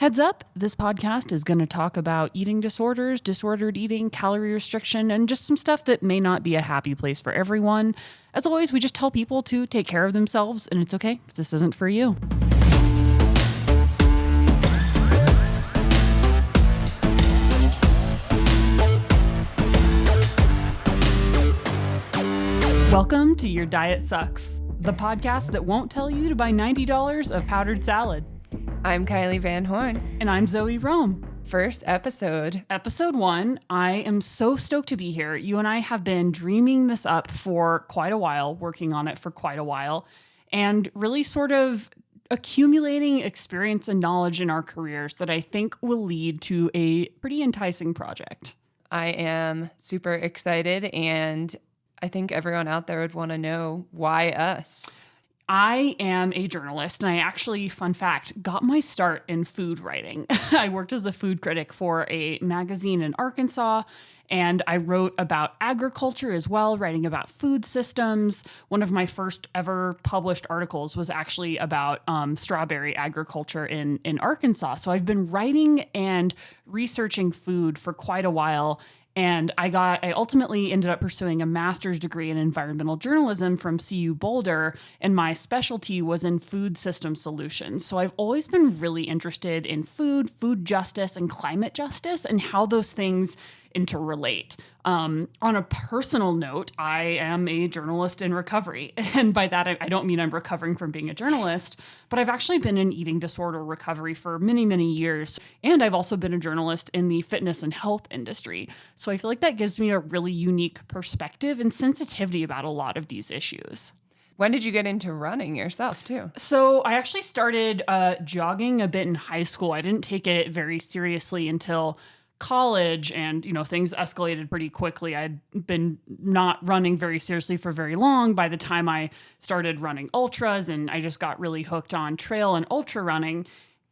Heads up, this podcast is going to talk about eating disorders, disordered eating, calorie restriction, and just some stuff that may not be a happy place for everyone. As always, we just tell people to take care of themselves, and it's okay if this isn't for you. Welcome to Your Diet Sucks, the podcast that won't tell you to buy $90 of powdered salad. I'm Kylie Van Horn. And I'm Zoe Rome. First episode. Episode 1. I am so stoked to be here. You and I have been dreaming this up for quite a while, working on it for quite a while, and really sort of accumulating experience and knowledge in our careers that I think will lead to a pretty enticing project. I am super excited, and I think everyone out there would want to know why us. I am a journalist, and I actually, fun fact, got my start in food writing. I worked as a food critic for a magazine in Arkansas, and I wrote about agriculture as well, writing about food systems. One of my first ever published articles was actually about strawberry agriculture in Arkansas. So I've been writing and researching food for quite a while. And I ultimately ended up pursuing a master's degree in environmental journalism from CU Boulder, and my specialty was in food system solutions. So I've always been really interested in food justice, and climate justice, and how those things interrelate. On a personal note, I am a journalist in recovery. And by that, I don't mean I'm recovering from being a journalist, but I've actually been in eating disorder recovery for many, many years. And I've also been a journalist in the fitness and health industry. So I feel like that gives me a really unique perspective and sensitivity about a lot of these issues. When did you get into running yourself, too? So I actually started jogging a bit in high school. I didn't take it very seriously until college, and things escalated pretty quickly. I'd been not running very seriously for very long by the time I started running ultras, and I just got really hooked on trail and ultra running.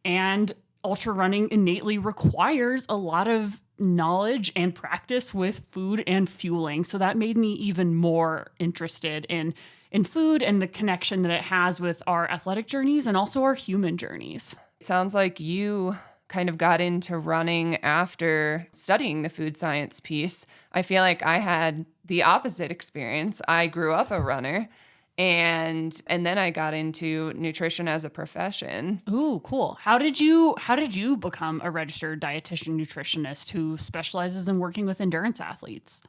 And ultra running innately requires a lot of knowledge and practice with food and fueling. So that made me even more interested in food and the connection that it has with our athletic journeys and also our human journeys. It sounds like you kind of got into running after studying the food science piece. I feel like I had the opposite experience. I grew up a runner, and then I got into nutrition as a profession. Ooh, cool. How did you become a registered dietitian nutritionist who specializes in working with endurance athletes?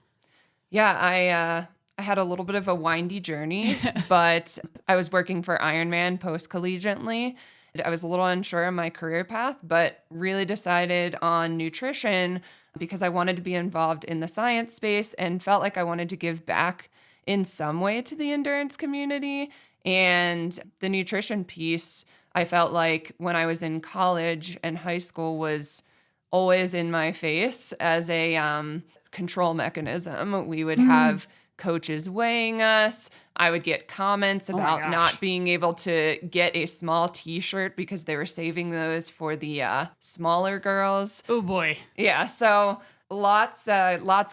Yeah, I had a little bit of a windy journey, but I was working for Ironman post-collegiately. I was a little unsure of my career path, but really decided on nutrition because I wanted to be involved in the science space and felt like I wanted to give back in some way to the endurance community. And the nutrition piece, I felt like when I was in college and high school, was always in my face as a control mechanism. We would have coaches weighing us. I would get comments about not being able to get a small t-shirt because they were saving those for the smaller girls. Oh boy. Yeah. So lots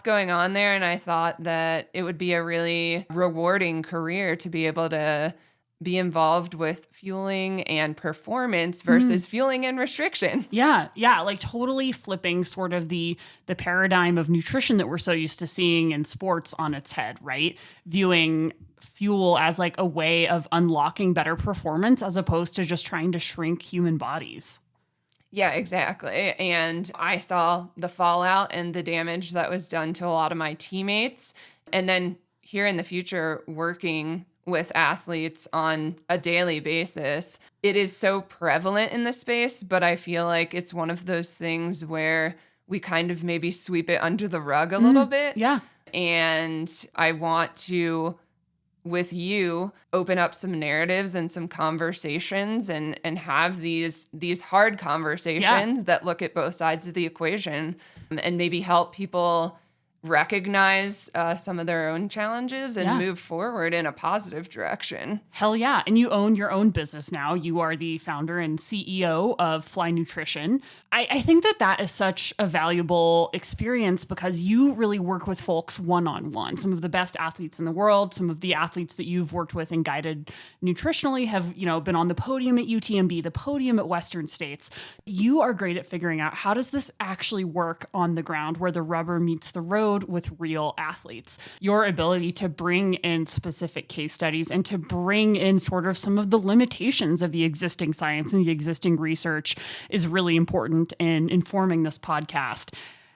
going on there. And I thought that it would be a really rewarding career to be able to be involved with fueling and performance versus fueling and restriction. Yeah, like totally flipping sort of the paradigm of nutrition that we're so used to seeing in sports on its head, right? Viewing fuel as like a way of unlocking better performance as opposed to just trying to shrink human bodies. Yeah, exactly. And I saw the fallout and the damage that was done to a lot of my teammates. And then here in the future, working with athletes on a daily basis, it is so prevalent in the space, but I feel like it's one of those things where we kind of maybe sweep it under the rug a little bit. Yeah. And I want to, with you, open up some narratives and some conversations and have these hard conversations that look at both sides of the equation and maybe help people recognize some of their own challenges and move forward in a positive direction. Hell yeah. And you own your own business now. You are the founder and CEO of Fly Nutrition. I think that is such a valuable experience because you really work with folks one-on-one. Some of the best athletes in the world, some of the athletes that you've worked with and guided nutritionally have, been on the podium at UTMB, the podium at Western States. You are great at figuring out how does this actually work on the ground where the rubber meets the road with real athletes. Your ability to bring in specific case studies and to bring in sort of some of the limitations of the existing science and the existing research is really important in informing this podcast.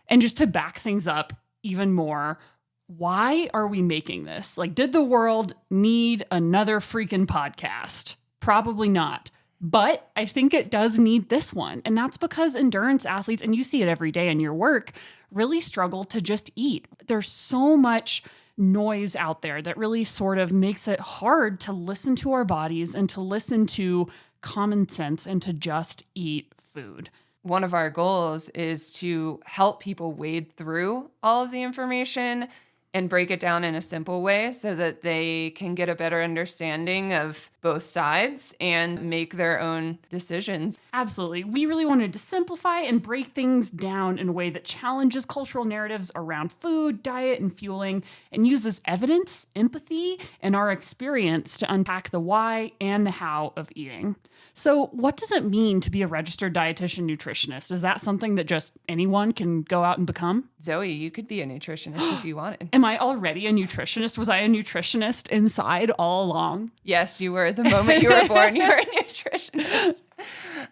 And just to back things up even more, why are we making this? Like, did the world need another freaking podcast? Probably not. But I think it does need this one. And that's because endurance athletes, and you see it every day in your work, really struggle to just eat. There's so much noise out there that really sort of makes it hard to listen to our bodies and to listen to common sense and to just eat food. One of our goals is to help people wade through all of the information and break it down in a simple way so that they can get a better understanding of both sides and make their own decisions. Absolutely. We really wanted to simplify and break things down in a way that challenges cultural narratives around food, diet, and fueling, and uses evidence, empathy, and our experience to unpack the why and the how of eating. So what does it mean to be a registered dietitian nutritionist? Is that something that just anyone can go out and become? Zoe, you could be a nutritionist if you wanted. Am I already a nutritionist? Was I a nutritionist inside all along? Yes, you were. The moment you were born, you were a nutritionist.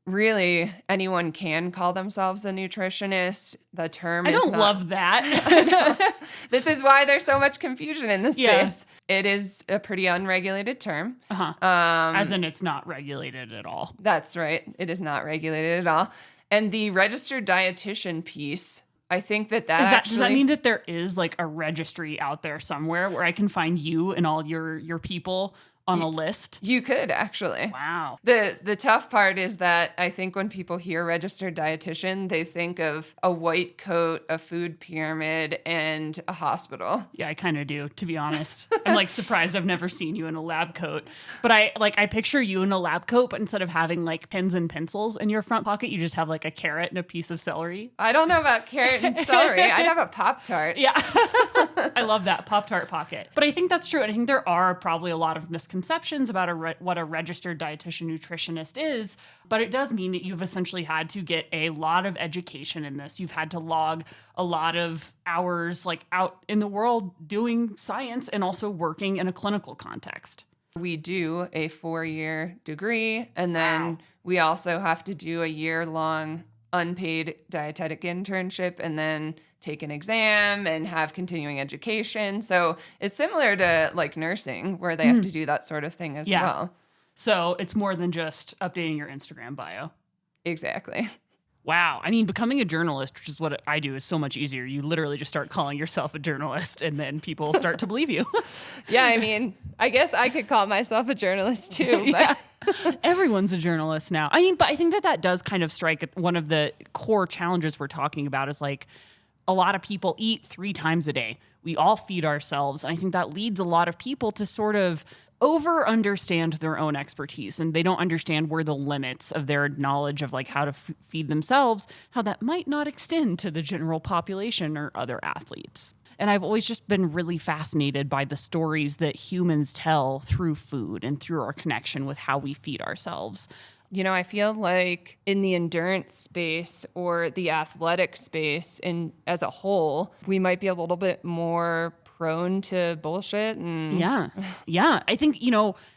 Really, anyone can call themselves a nutritionist. The term I is don't not... love that. This is why there's so much confusion in this Yeah. space. It is a pretty unregulated term. As in it's not regulated at all. That's right. It is not regulated at all. And the registered dietitian piece, I think that Does that mean that there is like a registry out there somewhere where I can find you and all your people on a list? You could actually. Wow. The tough part is that I think when people hear registered dietitian, they think of a white coat, a food pyramid, and a hospital. Yeah, I kind of do, to be honest. I'm like surprised I've never seen you in a lab coat. But I picture you in a lab coat, but instead of having like pens and pencils in your front pocket, you just have like a carrot and a piece of celery. I don't know about carrot and celery. I'd have a Pop-Tart. Yeah. I love that Pop-Tart pocket. But I think that's true. And I think there are probably a lot of misconceptions about what a registered dietitian nutritionist is, but it does mean that you've essentially had to get a lot of education in this. You've had to log a lot of hours like out in the world doing science and also working in a clinical context. We do a 4-year degree, and then we also have to do a year-long unpaid dietetic internship and then take an exam and have continuing education. So it's similar to like nursing where they have to do that sort of thing as well. So it's more than just updating your Instagram bio. Exactly. Wow. I mean, becoming a journalist, which is what I do, is so much easier. You literally just start calling yourself a journalist and then people start to believe you. Yeah, I mean, I guess I could call myself a journalist too. But everyone's a journalist now. I mean, but I think that does kind of strike at one of the core challenges we're talking about is like a lot of people eat 3 times a day. We all feed ourselves. And I think that leads a lot of people to sort of over-understand their own expertise, and they don't understand where the limits of their knowledge of like how to feed themselves, how that might not extend to the general population or other athletes. And I've always just been really fascinated by the stories that humans tell through food and through our connection with how we feed ourselves. You know, I feel like in the endurance space or the athletic space as a whole, we might be a little bit more prone to bullshit. Yeah. I think,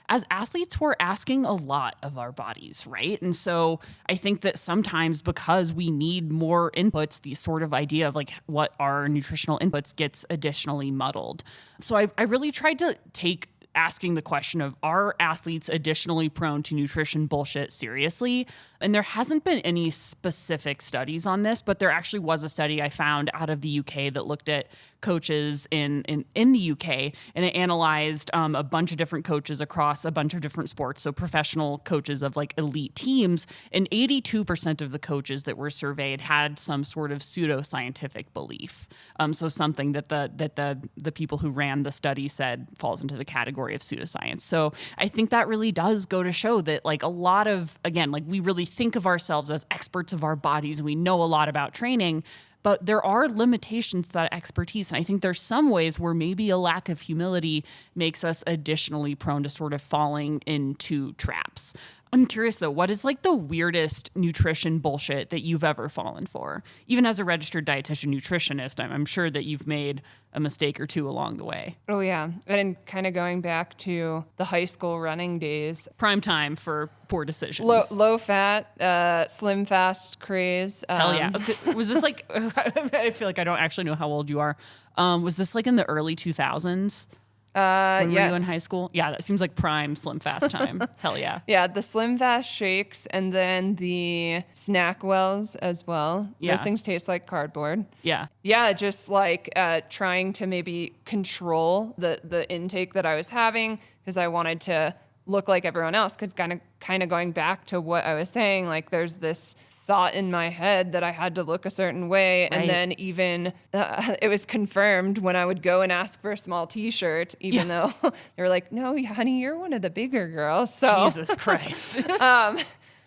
as athletes, we're asking a lot of our bodies, right? And so I think that sometimes because we need more inputs, the sort of idea of like what are nutritional inputs gets additionally muddled. So I really tried to take asking the question of, are athletes additionally prone to nutrition bullshit seriously? And there hasn't been any specific studies on this, but there actually was a study I found out of the UK that looked at coaches in the UK, and it analyzed a bunch of different coaches across a bunch of different sports. So professional coaches of like elite teams, and 82% of the coaches that were surveyed had some sort of pseudoscientific belief. So something that the people who ran the study said falls into the category of pseudoscience. So I think that really does go to show that like a lot of, again, like we really think of ourselves as experts of our bodies and we know a lot about training, but there are limitations to that expertise. And I think there's some ways where maybe a lack of humility makes us additionally prone to sort of falling into traps. I'm curious though, what is like the weirdest nutrition bullshit that you've ever fallen for? Even as a registered dietitian nutritionist, I'm sure that you've made a mistake or two along the way. Oh yeah. And kind of going back to the high school running days. Prime time for poor decisions. Low fat, slim fast craze. Hell yeah. Okay. Was this like, I feel like I don't actually know how old you are. Was this like in the early 2000s? When yes. were you in high school? Yeah, that seems like prime slim fast time. Hell yeah. Yeah, the slim fast shakes and then the snack wells as well. Yeah. Those things taste like cardboard. Yeah. Yeah, just like trying to maybe control the intake that I was having because I wanted to look like everyone else. Because kind of going back to what I was saying, like there's this thought in my head that I had to look a certain way. Right. And then even it was confirmed when I would go and ask for a small t-shirt, even though they were like, no, honey, you're one of the bigger girls. So Jesus Christ.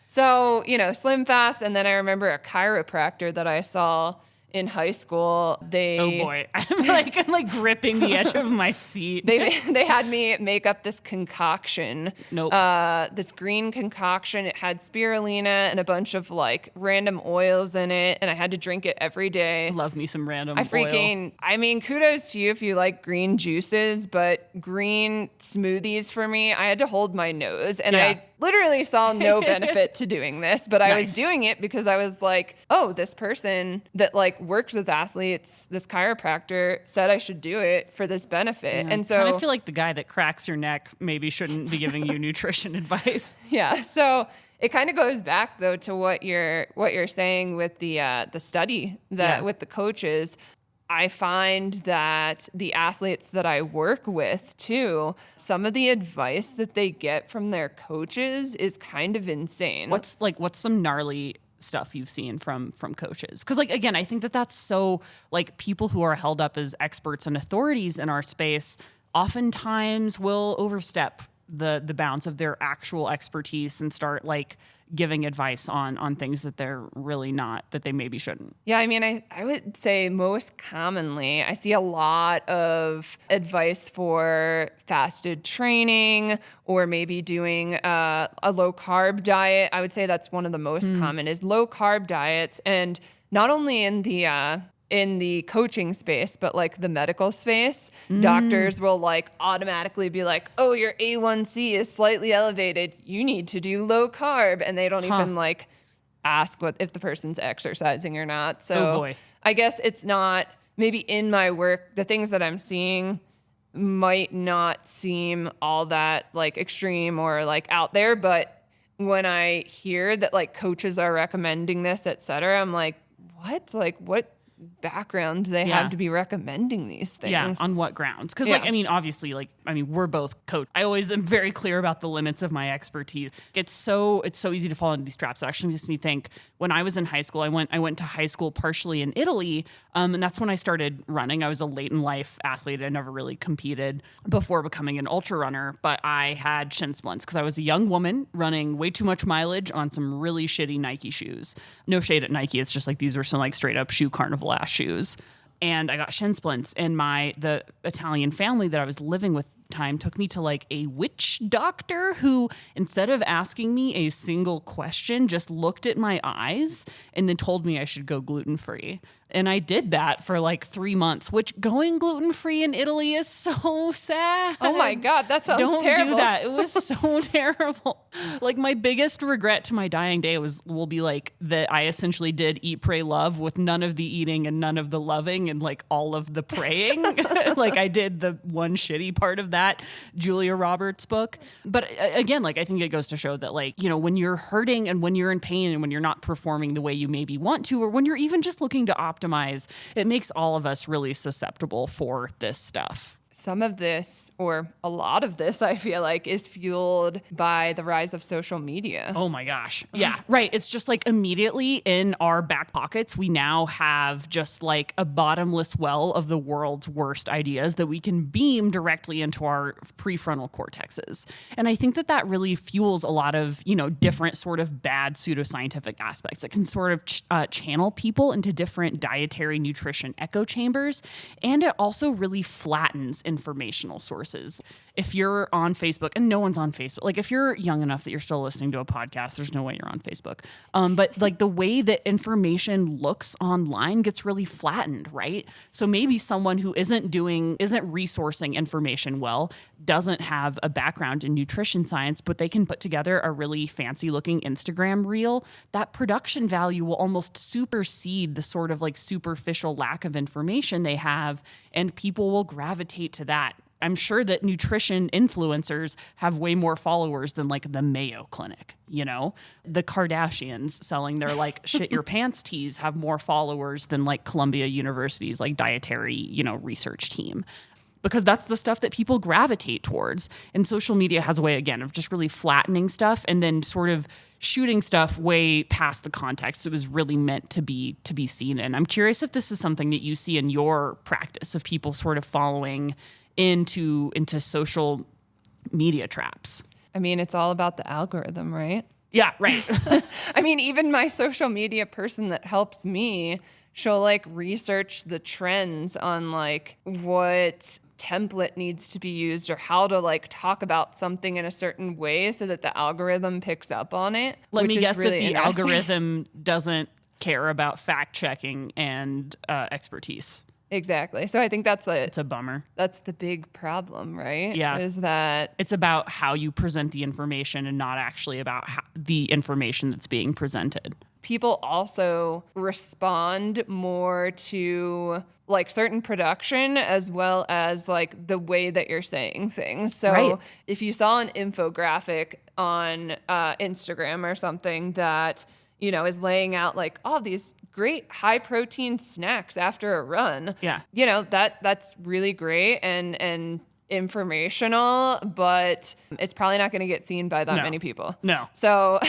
So, slim fast. And then I remember a chiropractor that I saw in high school. Oh boy. I'm like gripping the edge of my seat. They had me make up this concoction. Nope. This green concoction. It had spirulina and a bunch of like random oils in it, and I had to drink it every day. Love me some random oil. I mean, kudos to you if you like green juices, but green smoothies for me, I had to hold my nose, and I literally saw no benefit to doing this, but I was doing it because I was like, oh, this person that like works with athletes, this chiropractor said I should do it for this benefit. Yeah, and so I kind of feel like the guy that cracks your neck maybe shouldn't be giving you nutrition advice. Yeah. So it kind of goes back though to what you're saying with the study that with the coaches. I find that the athletes that I work with too, some of the advice that they get from their coaches is kind of insane. What's some gnarly stuff you've seen from coaches? Because like, again, I think that's so like people who are held up as experts and authorities in our space oftentimes will overstep the bounds of their actual expertise and start like giving advice on things that they're really not, that they maybe shouldn't. Yeah, I mean, I would say most commonly I see a lot of advice for fasted training or maybe doing a low carb diet. I would say that's one of the most common is low carb diets, and not only in the coaching space, but like the medical space, doctors will like automatically be like, oh, your A1C is slightly elevated. You need to do low carb. And they don't even like ask if the person's exercising or not. So I guess it's not, maybe in my work, the things that I'm seeing might not seem all that like extreme or like out there. But when I hear that like coaches are recommending this, et cetera, I'm like, what? Like what background do they have to be recommending these things? Yeah, on what grounds? Because like, I mean, obviously, like, I mean, we're both coach. I always am very clear about the limits of my expertise. It's so easy to fall into these traps. It actually makes me think when I was in high school, I went to high school partially in Italy, and that's when I started running. I was a late in life athlete. I never really competed before becoming an ultra runner, but I had shin splints because I was a young woman running way too much mileage on some really shitty Nike shoes. No shade at Nike. It's just like these were some like straight up shoe carnival ass shoes. And I got shin splints, and the Italian family that I was living with at the time took me to like a witch doctor who, instead of asking me a single question, just looked at my eyes and then told me I should go gluten-free. And I did that for like 3 months, which going gluten-free in Italy is so sad. Oh my God, that sounds Don't terrible. do that. It was so terrible. Like my biggest regret to my dying day will be like that I essentially did eat, pray, love with none of the eating and none of the loving and like all of the praying. Like I did the one shitty part of that Julia Roberts book. But again, like I think it goes to show that like, you know, when you're hurting and when you're in pain and when you're not performing the way you maybe want to, or when you're even just looking to optimize, it makes all of us really susceptible for this stuff. Some of this, or a lot of this, I feel like, is fueled by the rise of social media. Oh my gosh. Yeah, right. It's just like immediately in our back pockets, we now have just like a bottomless well of the world's worst ideas that we can beam directly into our prefrontal cortexes. And I think that that really fuels a lot of, you know, different sort of bad pseudoscientific aspects. It can sort of channel people into different dietary nutrition echo chambers. And it also really flattens informational sources. If you're on Facebook, and no one's on Facebook, like if you're young enough that you're still listening to a podcast, there's no way you're on Facebook. But like the way that information looks online gets really flattened, right? So maybe someone who isn't resourcing information well, doesn't have a background in nutrition science, but they can put together a really fancy looking Instagram reel. That production value will almost supersede the sort of like superficial lack of information they have, and people will gravitate to that. I'm sure that nutrition influencers have way more followers than like the Mayo Clinic, you know? The Kardashians selling their like shit your pants teas have more followers than like Columbia University's like dietary, you know, research team. Because that's the stuff that people gravitate towards. And social media has a way, again, of just really flattening stuff and then sort of shooting stuff way past the context it was really meant to be seen in. I'm curious if this is something that you see in your practice of people sort of following into social media traps. I mean, it's all about the algorithm, right? Yeah, right. I mean, even my social media person that helps me, she'll like research the trends on like what template needs to be used or how to like talk about something in a certain way so that the algorithm picks up on it. Let me guess that the algorithm doesn't care about fact checking and expertise. Exactly. So I think it's a bummer. That's the big problem, right? Yeah. Is that it's about how you present the information and not actually about the information that's being presented. People also respond more to like certain production as well as like the way that you're saying things. So if you saw an infographic on Instagram or something that, you know, is laying out like, oh, these great high protein snacks after a run. Yeah. You know, that's really great and informational, but it's probably not going to get seen by that many people. No. So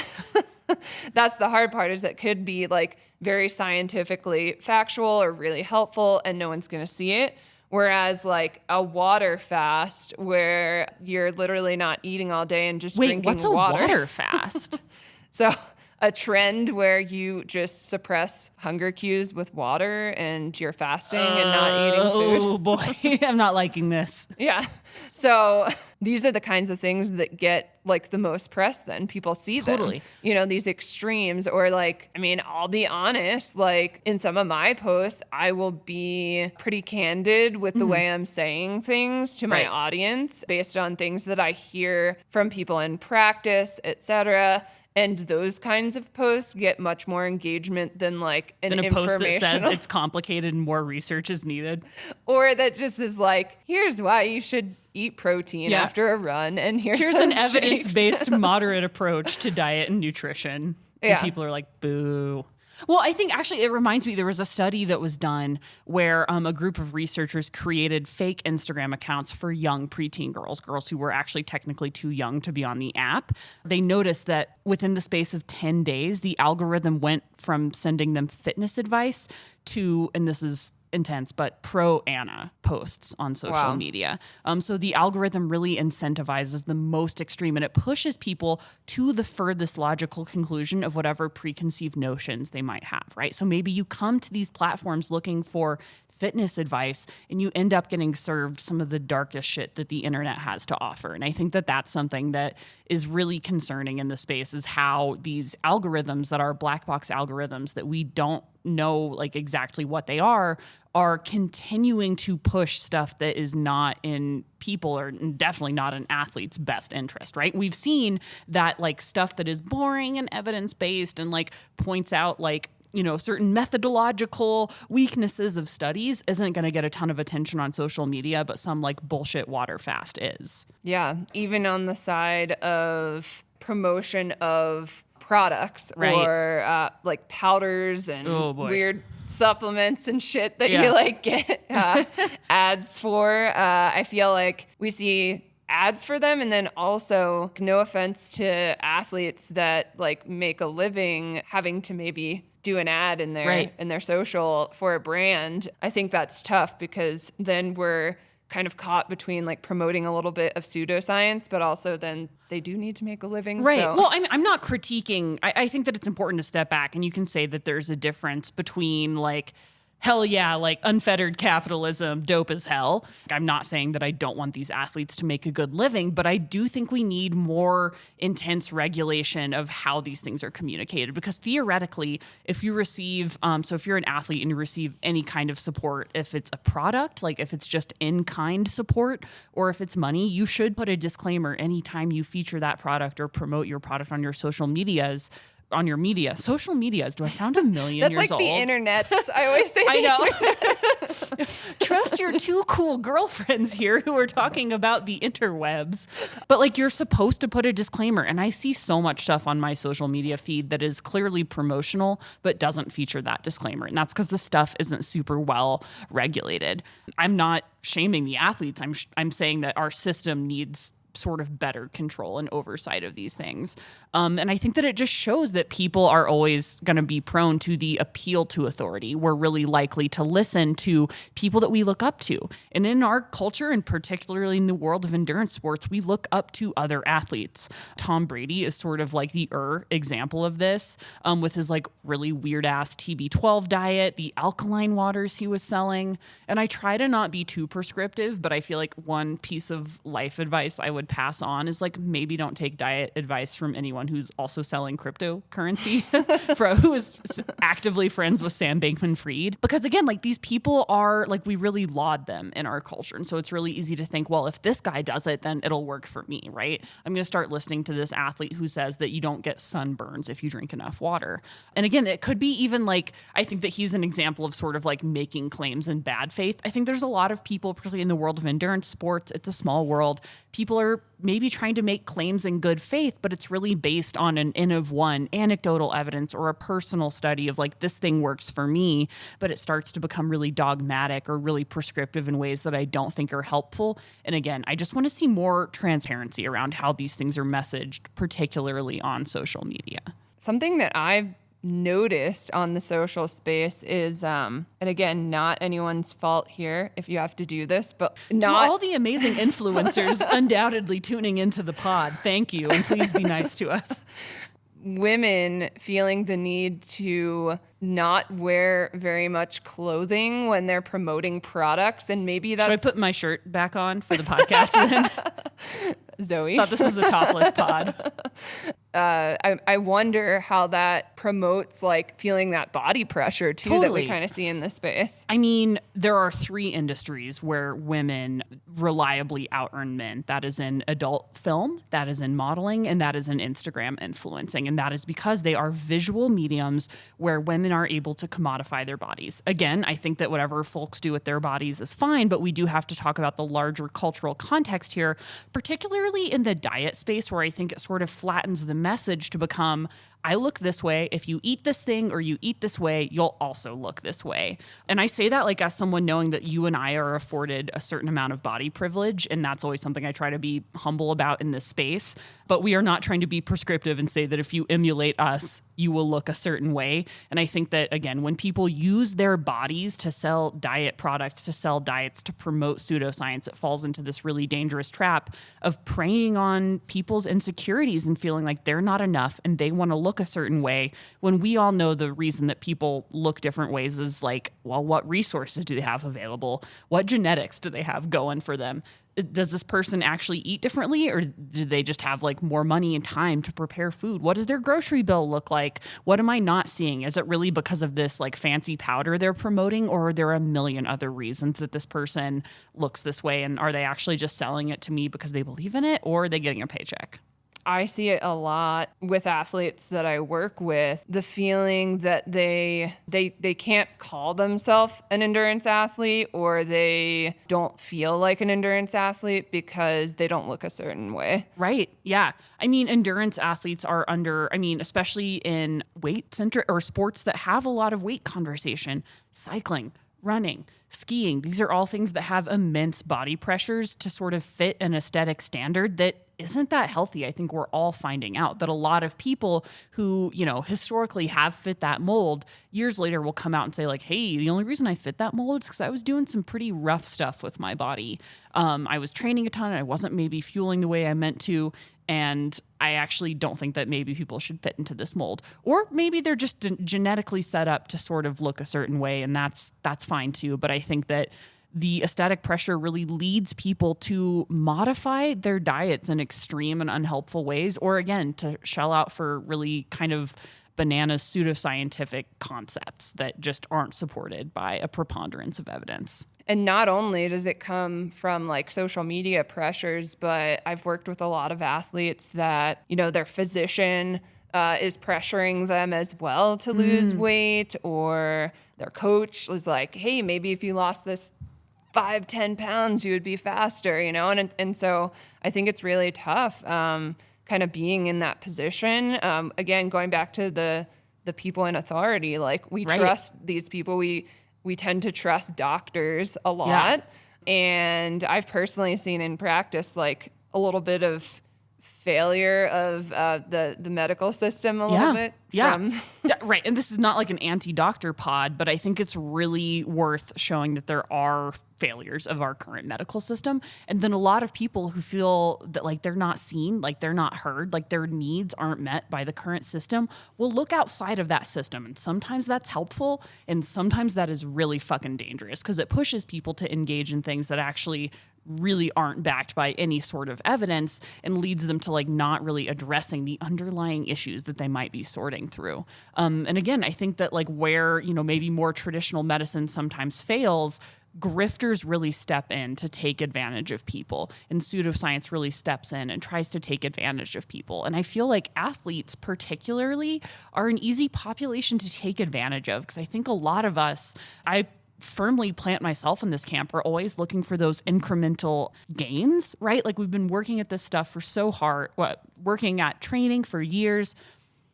that's the hard part, is it could be like very scientifically factual or really helpful and no one's going to see it. Whereas like a water fast where you're literally not eating all day and just drinking water. What's a water fast? So a trend where you just suppress hunger cues with water and you're fasting and not eating food. Oh boy, I'm not liking this. Yeah. So these are the kinds of things that get like the most press then. People see them, you know, these extremes. Or like, I mean, I'll be honest, like in some of my posts, I will be pretty candid with the way I'm saying things to my audience based on things that I hear from people in practice, etc. And those kinds of posts get much more engagement than like an a post that says it's complicated and more research is needed. Or that just is like, here's why you should eat protein after a run. And here's an evidence-based moderate approach to diet and nutrition. And people are like, boo. Well, I think actually it reminds me, there was a study that was done where a group of researchers created fake Instagram accounts for young preteen girls who were actually technically too young to be on the app. They noticed that within the space of 10 days, the algorithm went from sending them fitness advice to, and this is intense, but pro-Anna posts on social media. So the algorithm really incentivizes the most extreme, and it pushes people to the furthest logical conclusion of whatever preconceived notions they might have, right? So maybe you come to these platforms looking for fitness advice, and you end up getting served some of the darkest shit that the internet has to offer. And I think that that's something that is really concerning in the space, is how these algorithms that are black box algorithms that we don't know like exactly what they are continuing to push stuff that is not in people, or definitely not in athletes' best interest, right? We've seen that like stuff that is boring and evidence-based and like points out like, you know, certain methodological weaknesses of studies isn't going to get a ton of attention on social media, but some like bullshit water fast is. Yeah, even on the side of promotion of products, right, or like powders and weird supplements and shit that you like get ads for. I feel like we see ads for them, and then also, no offense to athletes that like make a living having to maybe do an ad in their social for a brand. I think that's tough, because then we're kind of caught between like promoting a little bit of pseudoscience, but also then they do need to make a living. Right. So. Well, I'm not critiquing. I think that it's important to step back, and you can say that there's a difference between like, hell yeah, like unfettered capitalism, dope as hell. I'm not saying that I don't want these athletes to make a good living, but I do think we need more intense regulation of how these things are communicated. Because theoretically, if you receive, so if you're an athlete and you receive any kind of support, if it's a product, like if it's just in-kind support, or if it's money, you should put a disclaimer anytime you feature that product or promote your product on your social medias. Social medias. Do I sound a million years old? That's like the internet. I always say I know. Trust your two cool girlfriends here who are talking about the interwebs. But like, you're supposed to put a disclaimer. And I see so much stuff on my social media feed that is clearly promotional, but doesn't feature that disclaimer. And that's because the stuff isn't super well regulated. I'm not shaming the athletes. I'm saying that our system needs sort of better control and oversight of these things. And I think that it just shows that people are always going to be prone to the appeal to authority. We're really likely to listen to people that we look up to. And in our culture, and particularly in the world of endurance sports, we look up to other athletes. Tom Brady is sort of like the example of this, with his like really weird ass TB12 diet, the alkaline waters he was selling. And I try to not be too prescriptive, but I feel like one piece of life advice I would pass on is like, maybe don't take diet advice from anyone who's also selling cryptocurrency, who is actively friends with Sam Bankman-Fried. Because again, like, these people are like, we really laud them in our culture. And so it's really easy to think, well, if this guy does it, then it'll work for me, right? I'm going to start listening to this athlete who says that you don't get sunburns if you drink enough water. And again, it could be even like, I think that he's an example of sort of like making claims in bad faith. I think there's a lot of people, particularly in the world of endurance sports, it's a small world. People are maybe trying to make claims in good faith, but it's really based on an N of one, anecdotal evidence, or a personal study of like, this thing works for me, but it starts to become really dogmatic or really prescriptive in ways that I don't think are helpful. And again, I just want to see more transparency around how these things are messaged, particularly on social media. Something that I've noticed on the social space is, and again, not anyone's fault here if you have to do this, but to all the amazing influencers undoubtedly tuning into the pod, thank you, and please be nice to us. Women feeling the need to not wear very much clothing when they're promoting products, and maybe that's... Should I put my shirt back on for the podcast then? Zoe thought this was a topless pod. I wonder how that promotes like feeling that body pressure too. Totally. That we kind of see in this space. I mean, there are 3 industries where women reliably out-earn men. That is in adult film, that is in modeling, and that is in Instagram influencing. And that is because they are visual mediums where women are able to commodify their bodies. Again, I think that whatever folks do with their bodies is fine, but we do have to talk about the larger cultural context here, particularly in the diet space, where I think it sort of flattens the message to become, I look this way. If you eat this thing or you eat this way, you'll also look this way. And I say that like as someone knowing that you and I are afforded a certain amount of body privilege. And that's always something I try to be humble about in this space. But we are not trying to be prescriptive and say that if you emulate us, you will look a certain way. And I think that, again, when people use their bodies to sell diet products, to sell diets, to promote pseudoscience, it falls into this really dangerous trap of preying on people's insecurities and feeling like they're not enough and they want to look look a certain way when we all know the reason that people look different ways is like, well, what resources do they have available? What genetics do they have going for them? Does this person actually eat differently, or do they just have like more money and time to prepare food? What does their grocery bill look like? What am I not seeing? Is it really because of this like fancy powder they're promoting, or are there a million other reasons that this person looks this way? And are they actually just selling it to me because they believe in it, or are they getting a paycheck? I see it a lot with athletes that I work with, the feeling that they can't call themselves an endurance athlete, or they don't feel like an endurance athlete because they don't look a certain way. Right. Yeah. I mean, endurance athletes are especially in weight center or sports that have a lot of weight conversation, cycling, running, skiing. These are all things that have immense body pressures to sort of fit an aesthetic standard that isn't that healthy. I think we're all finding out that a lot of people who, historically have fit that mold years later will come out and say like, hey, the only reason I fit that mold is because I was doing some pretty rough stuff with my body. I was training a ton and I wasn't maybe fueling the way I meant to. And I actually don't think that maybe people should fit into this mold. Or maybe they're just genetically set up to sort of look a certain way, and that's fine too. But I think that the aesthetic pressure really leads people to modify their diets in extreme and unhelpful ways, or again, to shell out for really kind of bananas pseudoscientific concepts that just aren't supported by a preponderance of evidence. And not only does it come from like social media pressures, but I've worked with a lot of athletes that, their physician is pressuring them as well to lose weight, or their coach is like, hey, maybe if you lost this 5-10 pounds, you would be faster, and so I think it's really tough kind of being in that position. Again, going back to the people in authority, like we trust these people. We tend to trust doctors a lot. Yeah. And I've personally seen in practice like a little bit of failure of the medical system a little bit. Yeah, right. And this is not like an anti-doctor pod, but I think it's really worth showing that there are failures of our current medical system. And then a lot of people who feel that like they're not seen, like they're not heard, like their needs aren't met by the current system will look outside of that system. And sometimes that's helpful. And sometimes that is really fucking dangerous because it pushes people to engage in things that actually really aren't backed by any sort of evidence and leads them to like not really addressing the underlying issues that they might be sorting through. And again, I think that like where, maybe more traditional medicine sometimes fails, grifters really step in to take advantage of people, and pseudoscience really steps in and tries to take advantage of people. And I feel like athletes particularly are an easy population to take advantage of, because I think a lot of us, I firmly plant myself in this camp, are always looking for those incremental gains, right? Like we've been working at this stuff for so hard, working at training for years,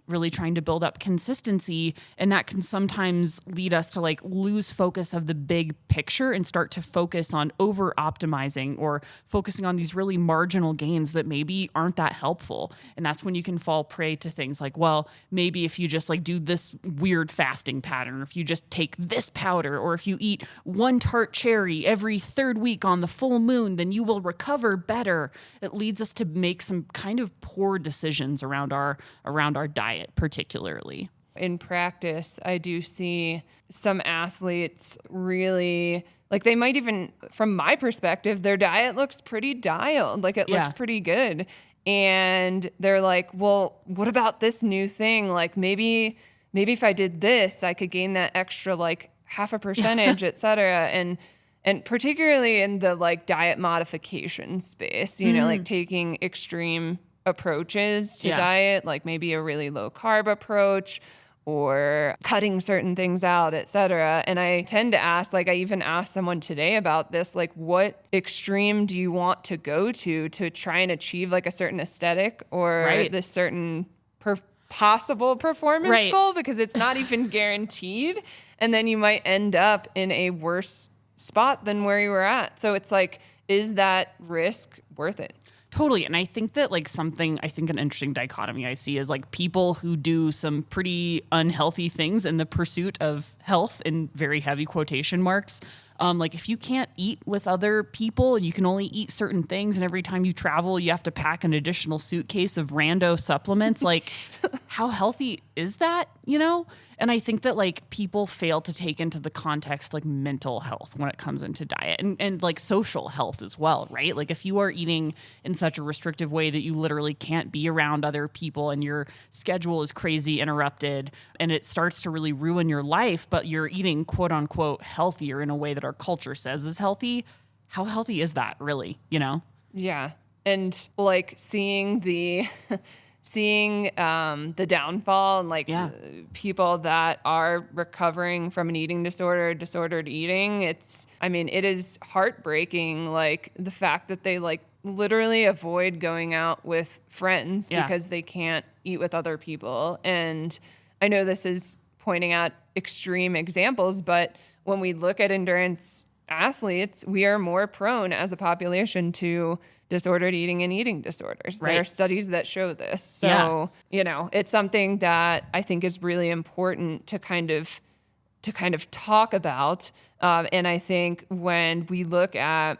really trying to build up consistency. And that can sometimes lead us to like lose focus of the big picture and start to focus on over optimizing or focusing on these really marginal gains that maybe aren't that helpful. And that's when you can fall prey to things like, well, maybe if you just like do this weird fasting pattern, or if you just take this powder, or if you eat one tart cherry every third week on the full moon, then you will recover better. It leads us to make some kind of poor decisions around our diet. Particularly. In practice, I do see some athletes really, like they might even, from my perspective, their diet looks pretty dialed, like it looks pretty good. And they're like, well, what about this new thing? Like maybe if I did this, I could gain that extra like 0.5%, et cetera. And particularly in the like diet modification space, like taking extreme approaches to diet, like maybe a really low carb approach or cutting certain things out, et cetera. And I tend to ask, like I even asked someone today about this, like what extreme do you want to go to try and achieve like a certain aesthetic or this certain possible performance goal, because it's not even guaranteed. And then you might end up in a worse spot than where you were at. So it's like, is that risk worth it? Totally. And I think that like an interesting dichotomy I see is like people who do some pretty unhealthy things in the pursuit of health, in very heavy quotation marks, Like if you can't eat with other people and you can only eat certain things, and every time you travel, you have to pack an additional suitcase of rando supplements, like how healthy is that, you know? And I think that like people fail to take into the context like mental health when it comes into diet and like social health as well, right? Like if you are eating in such a restrictive way that you literally can't be around other people and your schedule is crazy interrupted and it starts to really ruin your life, but you're eating quote unquote healthier in a way that our culture says is healthy, how healthy is that really, you know? Yeah. And like seeing the downfall and like people that are recovering from an eating disorder, disordered eating, it is heartbreaking. Like the fact that they like literally avoid going out with friends because they can't eat with other people. And I know this is pointing out extreme examples, but when we look at endurance athletes, we are more prone as a population to disordered eating and eating disorders. Right. There are studies that show this. So, it's something that I think is really important to kind of talk about. And I think when we look at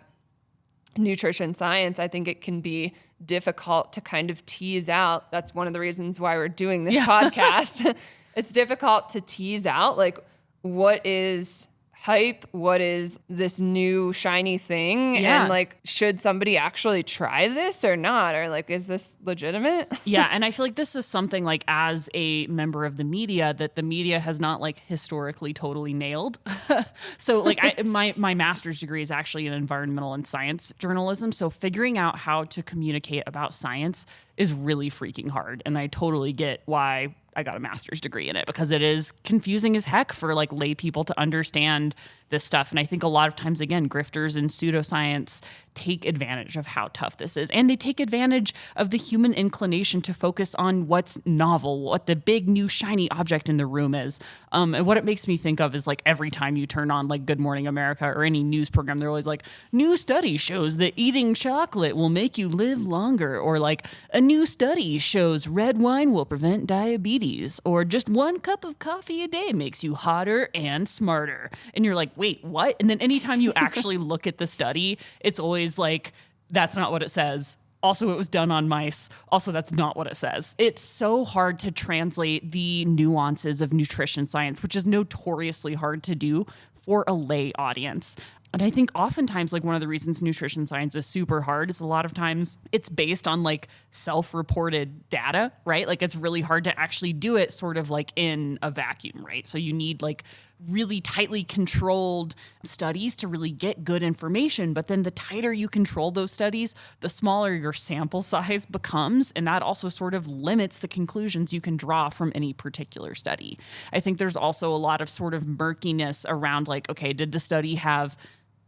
nutrition science, I think it can be difficult to kind of tease out. That's one of the reasons why we're doing this podcast. It's difficult to tease out like what is hype, what is this new shiny thing, and like should somebody actually try this or not, or like is this legitimate? And I feel like this is something like as a member of the media that the media has not like historically totally nailed. So like my master's degree is actually in environmental and science journalism, so figuring out how to communicate about science is really freaking hard, and I totally get why I got a master's degree in it, because it is confusing as heck for like lay people to understand this stuff. And I think a lot of times, again, grifters in pseudoscience take advantage of how tough this is. And they take advantage of the human inclination to focus on what's novel, what the big new shiny object in the room is. And what it makes me think of is like every time you turn on like Good Morning America or any news program, they're always like, new study shows that eating chocolate will make you live longer. Or like a new study shows red wine will prevent diabetes. Or just 1 cup of coffee a day makes you hotter and smarter. And you're like, wait, what? And then anytime you actually look at the study, it's always like, that's not what it says. Also, it was done on mice. Also, that's not what it says. It's so hard to translate the nuances of nutrition science, which is notoriously hard to do for a lay audience. And I think oftentimes, like one of the reasons nutrition science is super hard is a lot of times it's based on like self-reported data, right? Like it's really hard to actually do it sort of like in a vacuum, right? So you need like really tightly controlled studies to really get good information. But then the tighter you control those studies, the smaller your sample size becomes. And that also sort of limits the conclusions you can draw from any particular study. I think there's also a lot of sort of murkiness around like, okay, did the study have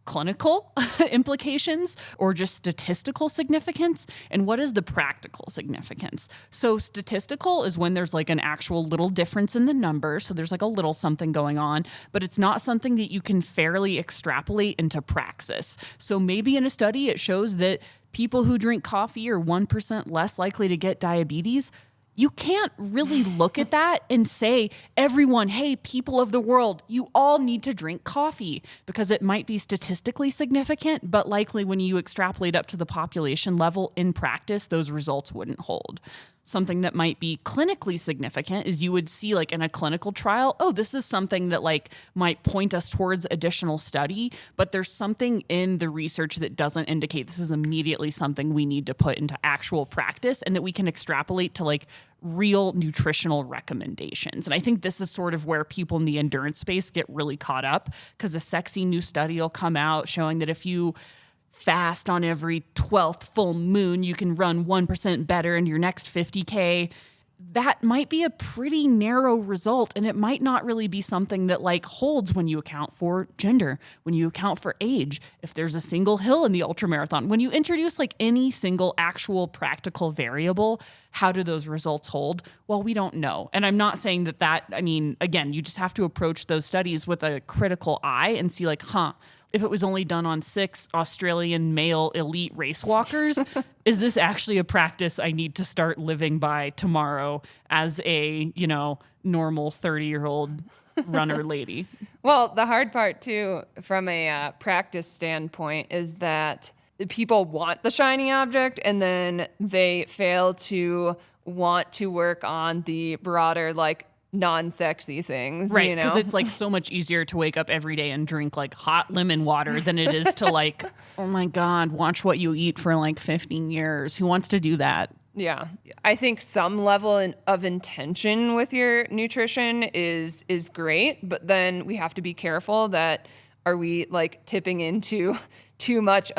clinical implications or just statistical significance? And what is the practical significance? So statistical is when there's like an actual little difference in the number. So there's like a little something going on, but it's not something that you can fairly extrapolate into praxis. So maybe in a study, it shows that people who drink coffee are 1% less likely to get diabetes. You can't really look at that and say, everyone, hey, people of the world, you all need to drink coffee, because it might be statistically significant, but likely when you extrapolate up to the population level in practice, those results wouldn't hold. Something that might be clinically significant is you would see like in a clinical trial, oh, this is something that like might point us towards additional study, but there's something in the research that doesn't indicate this is immediately something we need to put into actual practice and that we can extrapolate to like real nutritional recommendations. And I think this is sort of where people in the endurance space get really caught up, because a sexy new study will come out showing that if you fast on every 12th full moon, you can run 1% better in your next 50K. That might be a pretty narrow result, and it might not really be something that like holds when you account for gender, when you account for age, if there's a single hill in the ultramarathon. When you introduce like any single actual practical variable, how do those results hold? Well, we don't know. And I'm not saying again, you just have to approach those studies with a critical eye and see like, if it was only done on 6 Australian male elite race walkers, is this actually a practice I need to start living by tomorrow as a, normal 30-year-old runner lady? Well, the hard part too, from a practice standpoint, is that people want the shiny object and then they fail to want to work on the broader, like, non-sexy things, right? You know, Because it's like so much easier to wake up every day and drink like hot lemon water than it is to like, oh my God, watch what you eat for like 15 years. Who wants to do that? Yeah. I think some level of intention with your nutrition is great, but then we have to be careful that are we like tipping into too much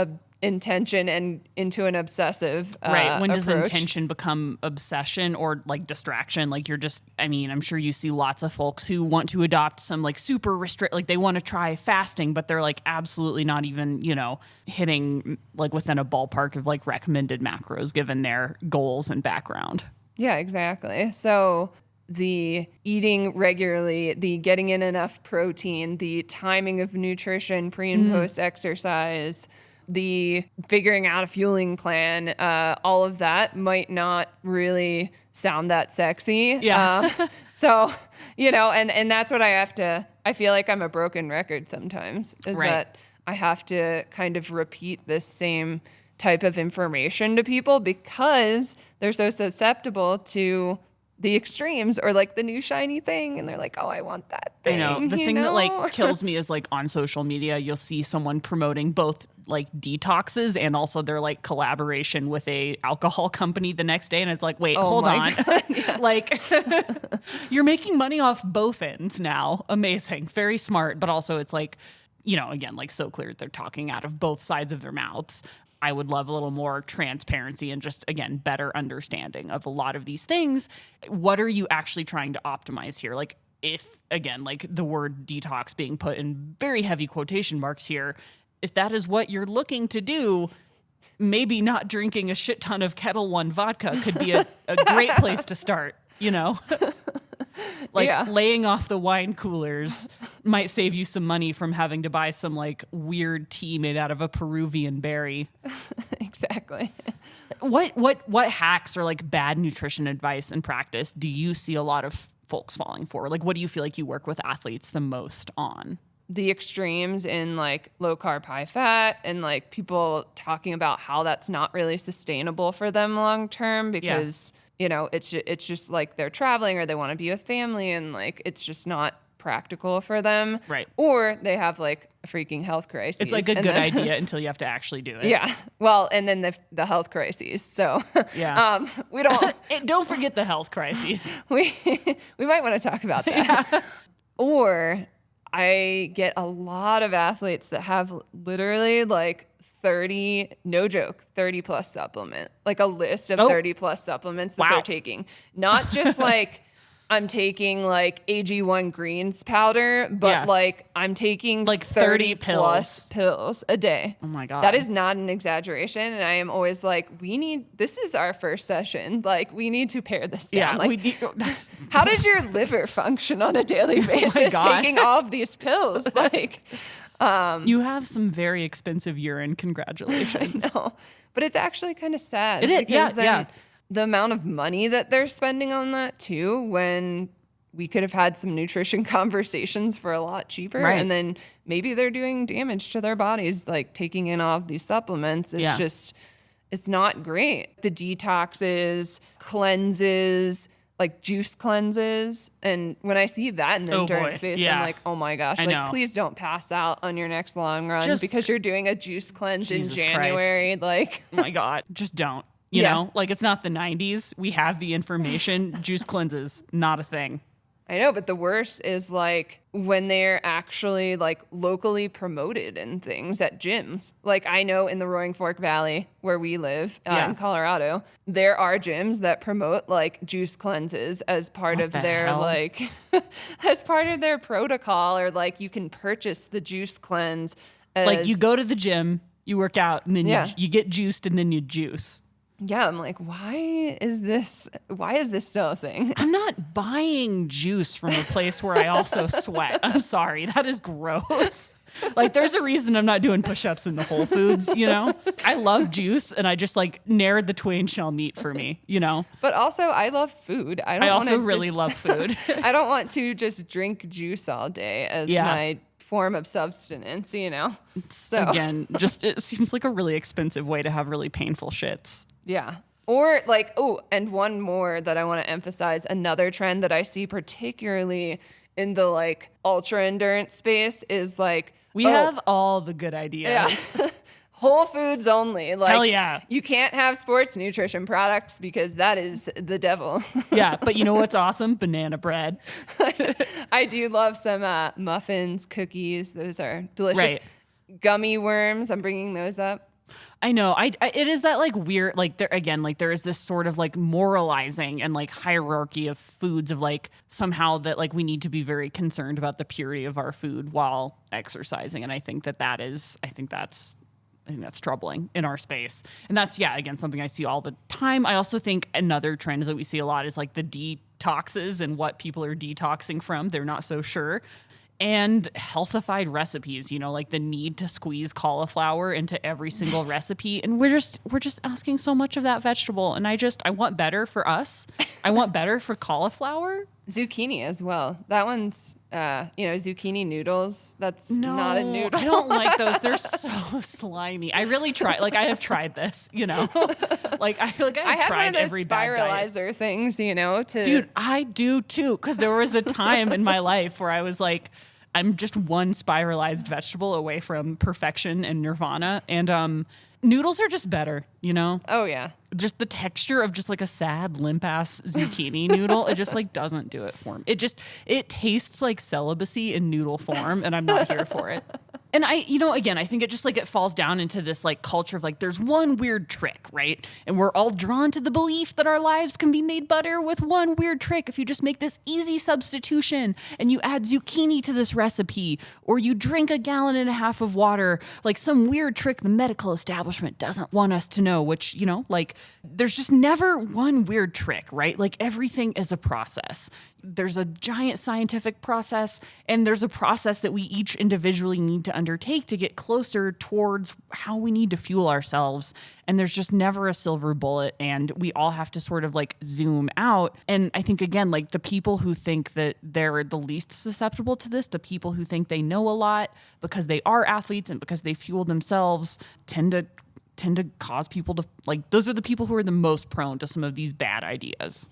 intention and into an obsessive right. When does approach. intention become obsession or like distraction? Like you're just, I mean, I'm sure you see lots of folks who want to adopt some like super restrict, like they want to try fasting, but they're like absolutely not even, you know, hitting like within a ballpark of like recommended macros given their goals and background. Yeah, exactly. So the eating regularly, the getting in enough protein, the timing of nutrition pre and post exercise, the figuring out a fueling plan, all of that might not really sound that sexy. Yeah. So, you know, and that's what I feel like I'm a broken record sometimes, is right. that I have to kind of repeat this same type of information to people because they're so susceptible to the extremes or like the new shiny thing. And they're like, oh, I want that thing. I know. The thing that like kills me is like on social media, you'll see someone promoting both like detoxes and also their like collaboration with a alcohol company the next day. And it's like, wait, hold on. Yeah. Like you're making money off both ends now. Amazing. Very smart. But also it's like, you know, again, like so clear they're talking out of both sides of their mouths. I would love a little more transparency and just, again, better understanding of a lot of these things. What are you actually trying to optimize here? Like if, again, like the word detox being put in very heavy quotation marks here, if that is what you're looking to do, maybe not drinking a shit ton of Kettle One vodka could be a great place to start, you know? Like laying off the wine coolers might save you some money from having to buy some like weird tea made out of a Peruvian berry. Exactly. What hacks or like bad nutrition advice and practice do you see a lot of folks falling for? Like what do you feel like you work with athletes the most on? The extremes in like low carb, high fat, and like people talking about how that's not really sustainable for them long term because you know, it's just like they're traveling or they want to be with family and like it's just not practical for them. Right. Or they have like a freaking health crisis. It's like a good idea until you have to actually do it. Yeah. Well, and then the health crises. So we don't forget the health crises. We might want to talk about that. Yeah. Or I get a lot of athletes that have literally like 30, no joke, 30 plus supplement, like a list of 30 plus supplements that they're taking. Not just like I'm taking like AG1 greens powder, but like I'm taking like 30 plus pills a day. Oh my God. That is not an exaggeration. And I am always like, this is our first session. Like we need to pare this down. Yeah, like, how does your liver function on a daily basis taking all of these pills? Like, you have some very expensive urine. Congratulations. I know. But it's actually kind of sad. It is. Because then the amount of money that they're spending on that too, when we could have had some nutrition conversations for a lot cheaper. Right. And then maybe they're doing damage to their bodies, like taking in all of these supplements. It's just, it's not great. The detoxes, cleanses, like juice cleanses. And when I see that in the endurance space, I'm like, oh my gosh, like please don't pass out on your next long run because you're doing a juice cleanse in January. Christ. Like, oh my God, just don't. You know, like it's not the 90s. We have the information. Juice cleanses, not a thing. I know, but the worst is like when they're actually like locally promoted in things at gyms. Like I know in the Roaring Fork Valley where we live in Colorado, there are gyms that promote like juice cleanses as part of their like as part of their protocol, or like you can purchase the juice cleanse. Like you go to the gym, you work out, and then you get juiced, and then you juice. Yeah, I'm like, why is this still a thing? I'm not buying juice from a place where I also sweat. I'm sorry. That is gross. Like, there's a reason I'm not doing push-ups in the Whole Foods, you know? I love juice, and I just, like, nared the twain shall meet for me, you know? But also, I love food. I also really love food. I don't want to just drink juice all day as my form of substance, you know? So again, just it seems like a really expensive way to have really painful shits. Yeah. Or like, oh, and one more that I want to emphasize, another trend that I see particularly in the like ultra endurance space is like, we have all the good ideas. Yeah. Whole Foods only. Like, hell yeah. You can't have sports nutrition products because that is the devil. Yeah, but you know what's awesome? Banana bread. I do love some muffins, cookies. Those are delicious. Right. Gummy worms. I'm bringing those up. I know. It is that like weird, like there is this sort of like moralizing and like hierarchy of foods of like somehow that like we need to be very concerned about the purity of our food while exercising. And I think that's troubling in our space. And that's, again, something I see all the time. I also think another trend that we see a lot is like the detoxes and what people are detoxing from. They're not so sure. And healthified recipes, you know, like the need to squeeze cauliflower into every single recipe. And we're just asking so much of that vegetable. And I want better for us. I want better for cauliflower. Zucchini as well. That one's, zucchini noodles. That's not a noodle. I don't like those. They're so slimy. I really try. Like, I have tried this, you know. Like, I feel like I have tried one of those every bad diet. spiralizer things, you know. Dude, I do too. Because there was a time in my life where I was like, I'm just one spiralized vegetable away from perfection and nirvana. And noodles are just better, you know? Oh, yeah. Just the texture of just like a sad, limp-ass zucchini noodle, it just like doesn't do it for me. It tastes like celibacy in noodle form, and I'm not here for it. And again, I think it just like it falls down into this like culture of like there's one weird trick, right? And we're all drawn to the belief that our lives can be made better with one weird trick. If you just make this easy substitution and you add zucchini to this recipe, or you drink 1.5 gallons of water, like some weird trick the medical establishment doesn't want us to know, which, you know, like there's just never one weird trick, right? Like everything is a process. There's a giant scientific process, and there's a process that we each individually need to undertake to get closer towards how we need to fuel ourselves. And there's just never a silver bullet, and we all have to sort of like zoom out. And I think, again, like the people who think that they're the least susceptible to this, the people who think they know a lot because they are athletes and because they fuel themselves, tend to cause people to like, those are the people who are the most prone to some of these bad ideas.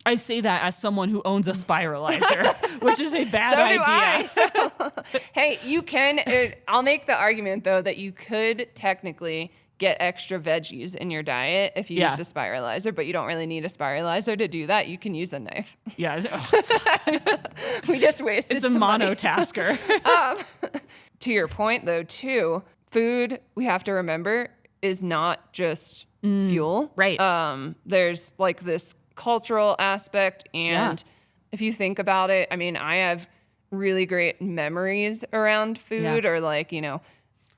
I say that as someone who owns a spiralizer, which is a bad idea. So, hey, you can, I'll make the argument though that you could technically get extra veggies in your diet if you used a spiralizer, but you don't really need a spiralizer to do that. You can use a knife. Yeah. We just wasted It's a monotasker. To your point though, too, food, we have to remember, is not just fuel. Right. There's like this cultural aspect, and if you think about it, I mean, I have really great memories around food, or like, you know,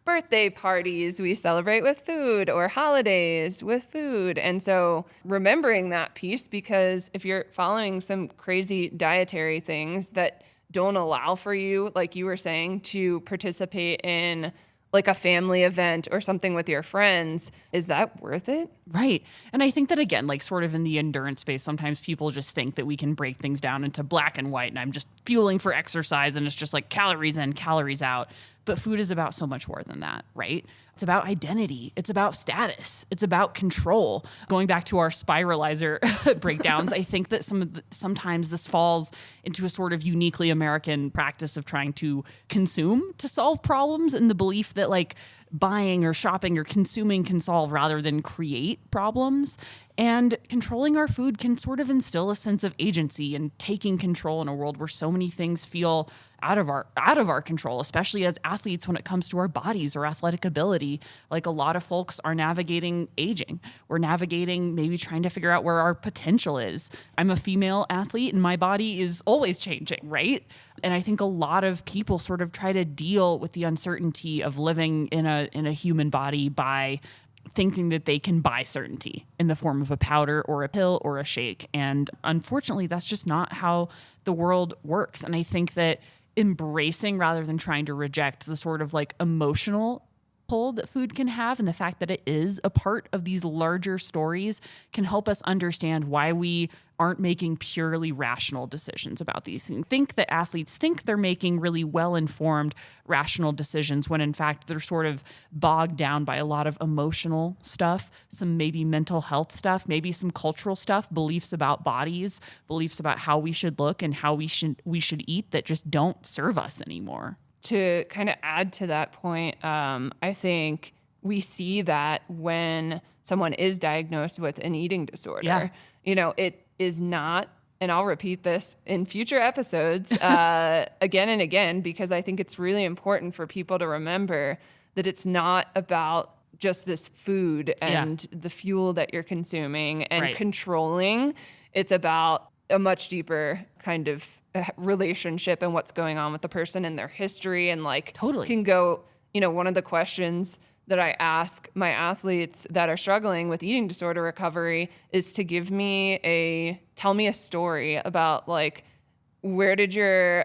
birthday parties we celebrate with food, or holidays with food. And so remembering that piece, because if you're following some crazy dietary things that don't allow for you, like you were saying, to participate in like a family event or something with your friends, is that worth it? Right. And I think that, again, like sort of in the endurance space, sometimes people just think that we can break things down into black and white, and I'm just fueling for exercise and it's just like calories in, calories out. But food is about so much more than that, right? It's about identity. It's about status. It's about control. Going back to our spiralizer breakdowns, I think that sometimes this falls into a sort of uniquely American practice of trying to consume to solve problems, in the belief that like buying or shopping or consuming can solve rather than create problems. And controlling our food can sort of instill a sense of agency and taking control in a world where so many things feel out of our control, especially as athletes when it comes to our bodies or athletic ability. Like a lot of folks are navigating aging. We're navigating maybe trying to figure out where our potential is. I'm a female athlete and my body is always changing, right? And I think a lot of people sort of try to deal with the uncertainty of living in a human body by thinking that they can buy certainty in the form of a powder or a pill or a shake. And unfortunately, that's just not how the world works. And I think that embracing rather than trying to reject the sort of like emotional pull that food can have, and the fact that it is a part of these larger stories can help us understand why we aren't making purely rational decisions about these things. Think that athletes think they're making really well-informed, rational decisions when in fact they're sort of bogged down by a lot of emotional stuff, some maybe mental health stuff, maybe some cultural stuff, beliefs about bodies, beliefs about how we should look and how we should eat that just don't serve us anymore. To kind of add to that point, I think we see that when someone is diagnosed with an eating disorder, it is not, and I'll repeat this in future episodes again and again, because I think it's really important for people to remember that it's not about just this food and the fuel that you're consuming and controlling. It's about a much deeper kind of relationship and what's going on with the person and their history, and like can go, one of the questions that I ask my athletes that are struggling with eating disorder recovery is to tell me a story about like, where did your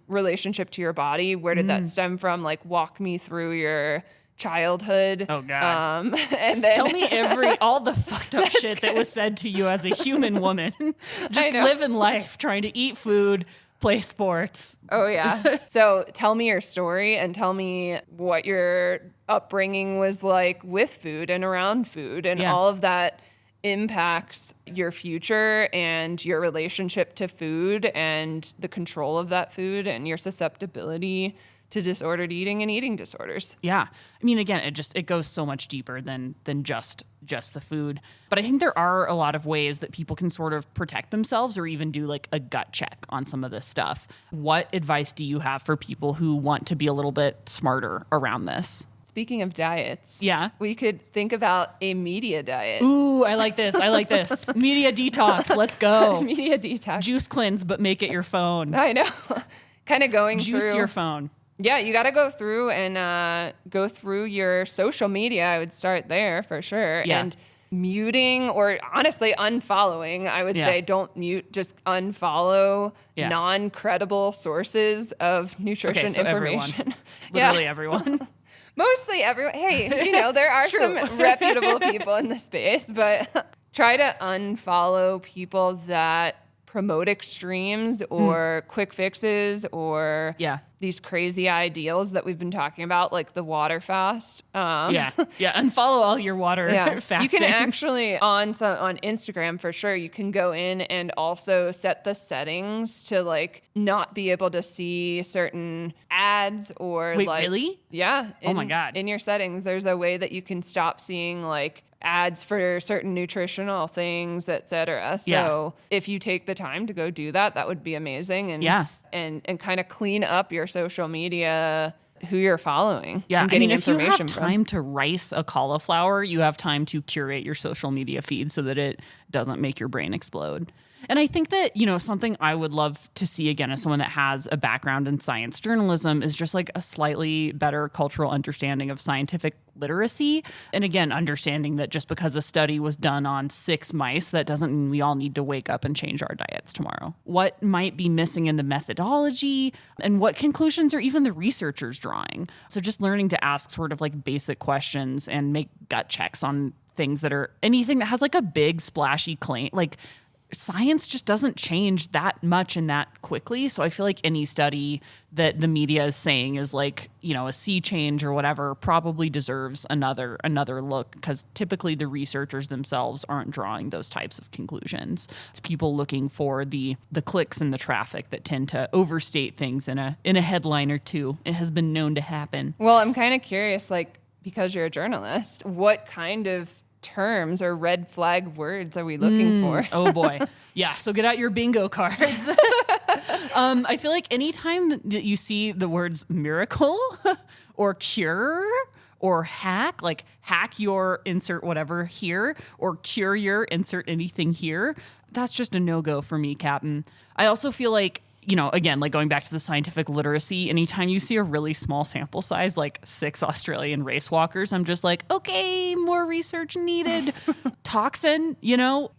relationship to your body, where did that stem from? Like, walk me through your childhood. Oh God. And then tell me all the fucked up shit that was said to you as a human woman. Just living life, trying to eat food, play sports. Oh yeah. So tell me your story and tell me what your upbringing was like with food and around food, and all of that impacts your future and your relationship to food and the control of that food and your susceptibility to disordered eating and eating disorders. Yeah. I mean, again, it goes so much deeper than just the food. But I think there are a lot of ways that people can sort of protect themselves or even do like a gut check on some of this stuff. What advice do you have for people who want to be a little bit smarter around this? Speaking of diets, we could think about a media diet. Ooh, I like this. Media detox. Let's go. Media detox. Juice cleanse, but make it your phone. I know. Kind of going Juice through your phone. Yeah, you got to go through and go through your social media. I would start there for sure. Yeah. And muting, or honestly unfollowing, I would say don't mute, just unfollow non-credible sources of nutrition information. Everyone. Literally everyone. Mostly everyone. Hey, there are some reputable people in the space, but try to unfollow people that promote extremes or quick fixes or these crazy ideals that we've been talking about, like the water fast. Unfollow all your water fasting. You can actually on Instagram for sure. You can go in and also set the settings to like not be able to see certain ads or really? Yeah. Oh my God. In your settings, there's a way that you can stop seeing like ads for certain nutritional things, etc. So if you take the time to go do that, that would be amazing. And kind of clean up your social media, who you're following. Yeah, and getting if you information have time to rice a cauliflower, you have time to curate your social media feed so that it doesn't make your brain explode. And I think that, something I would love to see again as someone that has a background in science journalism is just like a slightly better cultural understanding of scientific literacy. And again, understanding that just because a study was done on 6 mice, that doesn't mean we all need to wake up and change our diets tomorrow. What might be missing in the methodology and what conclusions are even the researchers drawing? So just learning to ask sort of like basic questions and make gut checks on things that are anything that has like a big splashy claim, like science just doesn't change that much and that quickly. So I feel like any study that the media is saying is like, a sea change or whatever probably deserves another look, because typically the researchers themselves aren't drawing those types of conclusions. It's people looking for the clicks and the traffic that tend to overstate things in a headline or two. It has been known to happen. Well, I'm kind of curious, like, because you're a journalist, what kind of terms or red flag words are we looking for? Oh boy. Yeah. So get out your bingo cards. I feel like anytime that you see the words miracle or cure or hack, like hack your insert whatever here or cure your insert anything here, that's just a no-go for me, Captain. I also feel like again, like going back to the scientific literacy, anytime you see a really small sample size, like 6 Australian race walkers, I'm just like, okay, more research needed. Toxin,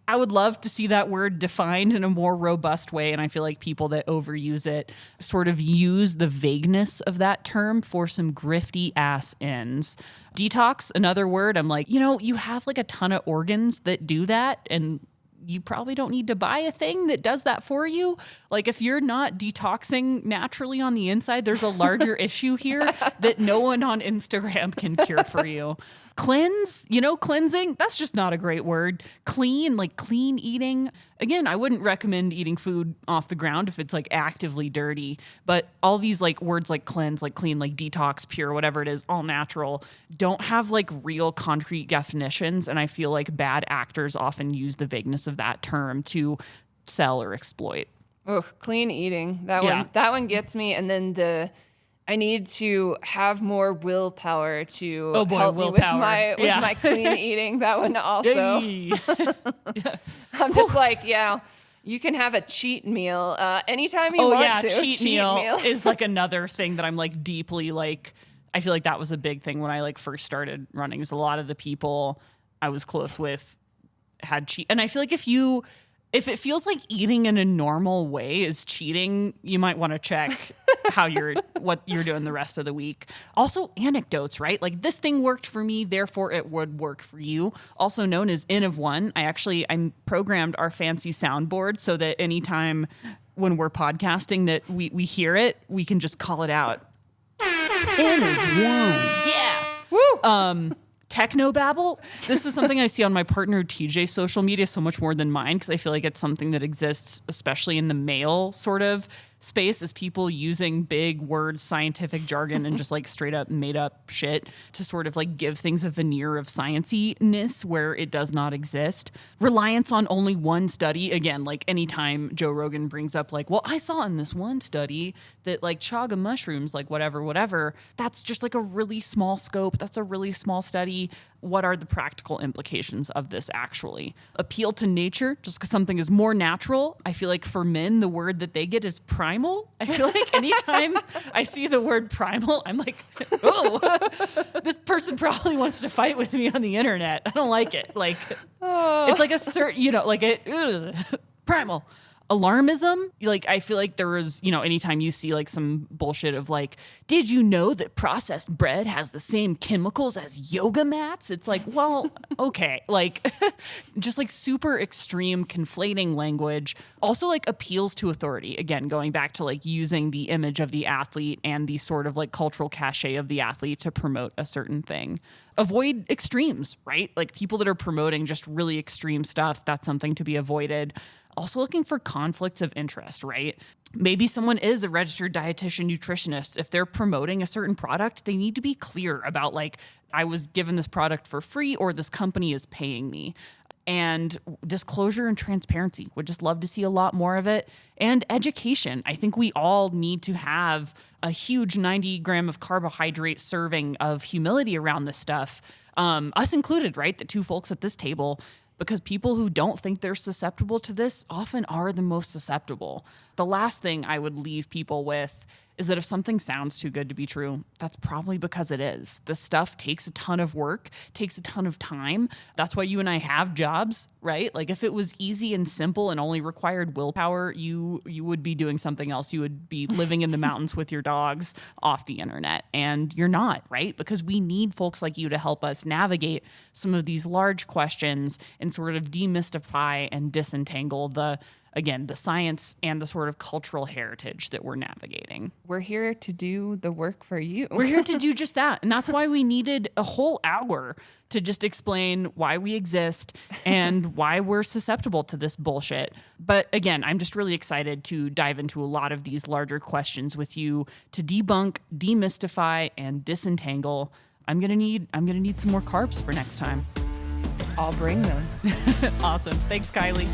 I would love to see that word defined in a more robust way. And I feel like people that overuse it sort of use the vagueness of that term for some grifty ass ends. Detox, another word. I'm like, you have like a ton of organs that do that, and you probably don't need to buy a thing that does that for you. Like if you're not detoxing naturally on the inside, there's a larger issue here that no one on Instagram can cure for you. Cleanse, cleansing, that's just not a great word. Clean, like clean eating. Again, I wouldn't recommend eating food off the ground if it's like actively dirty, but all these like words like cleanse, like clean, like detox, pure, whatever it is, all natural, don't have like real concrete definitions. And I feel like bad actors often use the vagueness of that term to sell or exploit. Oh, clean eating. That one gets me. And then I need to have more willpower to help me with my clean eating. That one also. I'm just like, you can have a cheat meal anytime you want to. Cheat meal is like another thing that I'm like deeply like, I feel like that was a big thing when I like first started running, is a lot of the people I was close with had cheat. And I feel like if it feels like eating in a normal way is cheating, you might want to check what you're doing the rest of the week. Also, anecdotes, right? Like this thing worked for me, therefore it would work for you. Also known as N of 1. I programmed our fancy soundboard so that anytime when we're podcasting that we hear it, we can just call it out. N of 1. Yeah. Woo. Technobabble. This is something I see on my partner TJ's social media so much more than mine, because I feel like it's something that exists, especially in the male sort of space, is people using big words, scientific jargon, and just like straight up made up shit to sort of like give things a veneer of sciency-ness where it does not exist. Reliance on only one study. Again, like anytime Joe Rogan brings up like, well, I saw in this one study that like chaga mushrooms, like whatever, that's just like a really small scope. That's a really small study. What are the practical implications of this actually? Appeal to nature, just because something is more natural. I feel like for men, the word that they get is primal. I feel like anytime I see the word primal, I'm like, oh, this person probably wants to fight with me on the internet. I don't like it. Like, it's like a certain, primal. Alarmism, like I feel like there was, anytime you see like some bullshit of like, did you know that processed bread has the same chemicals as yoga mats? It's like, well, okay, like just like super extreme conflating language. Also like appeals to authority. Again, going back to like using the image of the athlete and the sort of like cultural cachet of the athlete to promote a certain thing. Avoid extremes, right? Like people that are promoting just really extreme stuff, that's something to be avoided. Also looking for conflicts of interest, right? Maybe someone is a registered dietitian nutritionist. If they're promoting a certain product, they need to be clear about like, I was given this product for free or this company is paying me. And disclosure and transparency. Would just love to see a lot more of it. And education. I think we all need to have a huge 90 gram of carbohydrate serving of humility around this stuff. Us included, right? The two folks at this table. Because people who don't think they're susceptible to this often are the most susceptible. The last thing I would leave people with is that if something sounds too good to be true, that's probably because it is. This stuff takes a ton of work, takes a ton of time. That's why you and I have jobs, right? Like if it was easy and simple and only required willpower, you would be doing something else. You would be living in the mountains with your dogs off the internet. And you're not, right? Because we need folks like you to help us navigate some of these large questions and sort of demystify and disentangle the science and the sort of cultural heritage that we're navigating. We're here to do the work for you. We're here to do just that. And that's why we needed a whole hour to just explain why we exist and why we're susceptible to this bullshit. But again, I'm just really excited to dive into a lot of these larger questions with you to debunk, demystify, and disentangle. I'm gonna need some more carbs for next time. I'll bring them. Awesome. Thanks, Kylie.